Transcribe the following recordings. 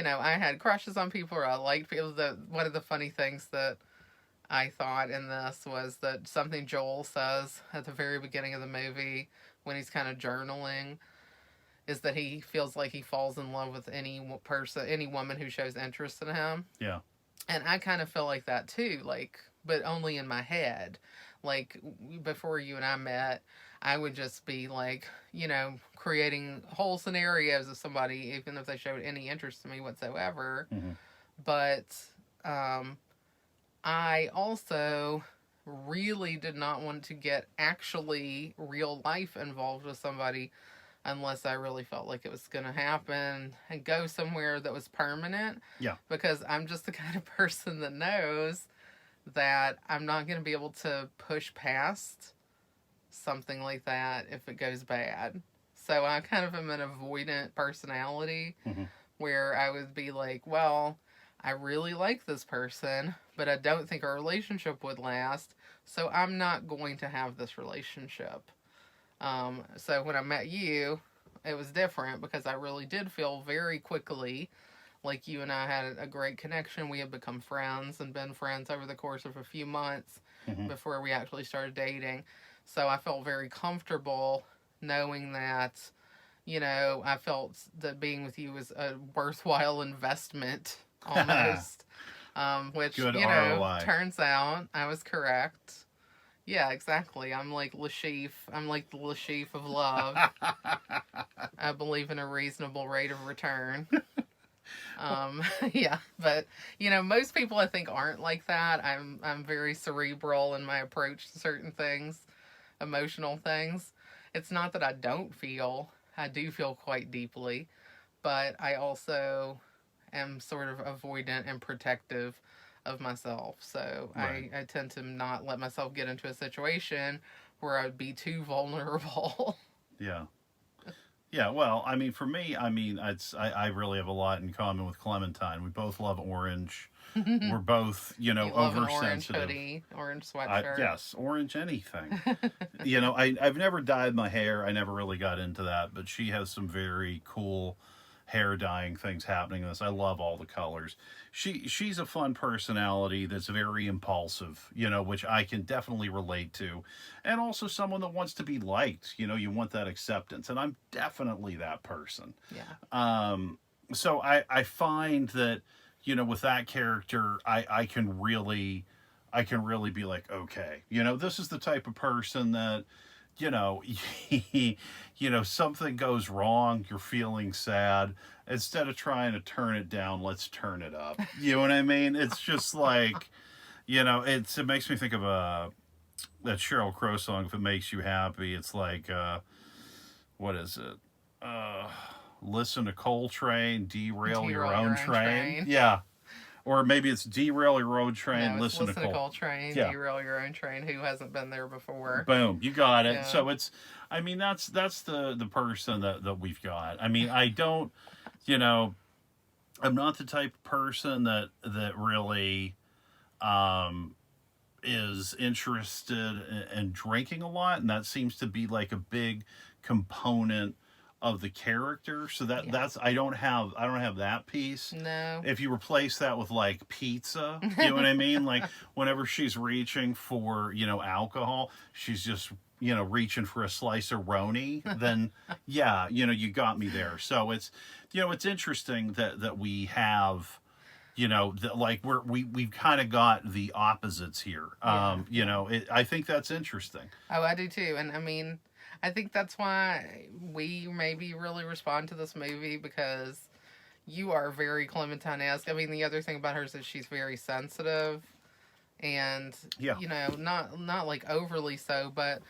I had crushes on people or I liked people. One of the funny things that I thought in this was that something Joel says at the very beginning of the movie when he's kind of journaling is that he feels like he falls in love with any person, any woman who shows interest in him. Yeah. And I kind of feel like that too, like, but only in my head. Like, before you and I met, I would just be like, creating whole scenarios of somebody, even if they showed any interest in me whatsoever. Mm-hmm. But I also really did not want to get actually real life involved with somebody unless I really felt like it was going to happen and go somewhere that was permanent. Yeah. Because I'm just the kind of person that knows that I'm not going to be able to push past something like that if it goes bad. So I kind of am an avoidant personality Mm-hmm. where I would be like, well, I really like this person, but I don't think our relationship would last, so I'm not going to have this relationship. So when I met you, it was different because I really did feel very quickly like you and I had a great connection. We had become friends and been friends over the course of a few months Mm-hmm. before we actually started dating. So I felt very comfortable knowing that, I felt that being with you was a worthwhile investment almost. Which, Good ROI. turns out I was correct. Yeah, exactly. I'm like Lashif. I'm like the Lashif of love. I believe in a reasonable rate of return. Yeah, but most people I think aren't like that. I'm very cerebral in my approach to certain things, emotional things. It's not that I don't feel. I do feel quite deeply, but I also am sort of avoidant and protective of myself. So Right. I tend to not let myself get into a situation where I'd be too vulnerable. Yeah. Yeah, well, I mean, for me, I really have a lot in common with Clementine. We both love orange. We're both, You love an orange oversensitive. hoodie, orange sweatshirt. Yes, orange anything. I've never dyed my hair. I never really got into that, but she has some very cool hair dyeing things happening in this. I love all the colors. She's a fun personality that's very impulsive, which I can definitely relate to. And also someone that wants to be liked. You want that acceptance. And I'm definitely that person. Yeah. So I find that, with that character, I can really be like, okay, this is the type of person that, you know, something goes wrong, you're feeling sad. Instead of trying to turn it down, let's turn it up. You know what I mean? It's just like, it makes me think of that Sheryl Crow song, If It Makes You Happy. It's like, what is it? Listen to Coltrane, derail your own train. Yeah. Or maybe it's derail your own train, No, listen to Coltrane, Yeah. derail your own train. Who hasn't been there before? Boom, you got it. Yeah. So that's the person that we've got. I mean, I don't, I'm not the type of person that really is interested in drinking a lot, and that seems to be like a big component of the character. So that's I don't have that piece. No. If you replace that with like pizza, you know what I mean? Like whenever she's reaching for, alcohol, she's just, reaching for a slice of roni, then yeah, you got me there. So it's, it's interesting that we have, like we've kind of got the opposites here. I think that's interesting. Oh, I do too. And I mean, I think that's why we maybe really respond to this movie, because you are very Clementine-esque. I mean, the other thing about her is that she's very sensitive and, Yeah. not like overly so, but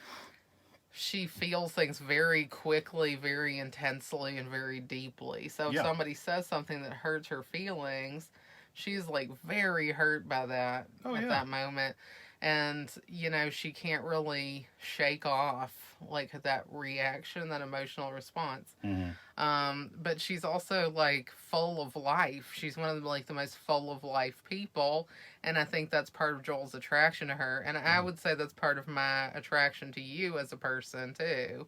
she feels things very quickly, very intensely, and very deeply. So if Yeah. somebody says something that hurts her feelings, she's like very hurt by that at that moment. And, she can't really shake off like that reaction, that emotional response. Mm-hmm. But she's also like full of life. She's one of the most full of life people. And I think that's part of Joel's attraction to her. And I would say that's part of my attraction to you as a person too.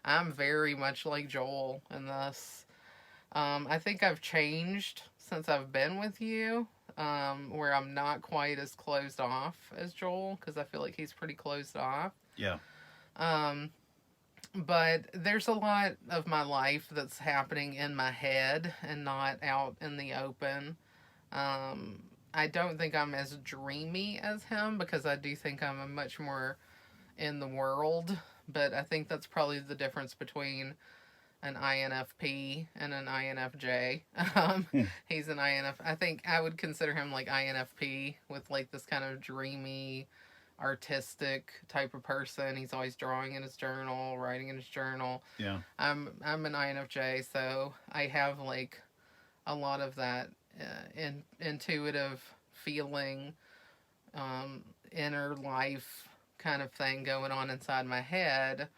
I'm very much like Joel in this. I think I've changed since I've been with you, where I'm not quite as closed off as Joel, because I feel like he's pretty closed off. Yeah. Um, but there's a lot of my life that's happening in my head and not out in the open. I don't think I'm as dreamy as him because I do think I'm a much more in the world. But I think that's probably the difference between an INFP and an INFJ. He's an INF. I think I would consider him like INFP with like this kind of dreamy, artistic type of person. He's always drawing in his journal, writing in his journal. Yeah. I'm an INFJ, so I have like a lot of that intuitive feeling, inner life kind of thing going on inside my head.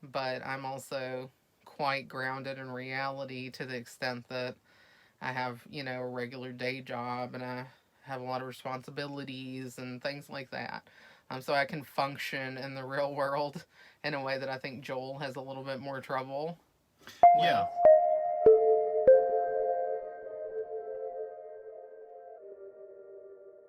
But I'm also quite grounded in reality to the extent that I have, a regular day job and I have a lot of responsibilities and things like that. So I can function in the real world in a way that I think Joel has a little bit more trouble with. Yeah.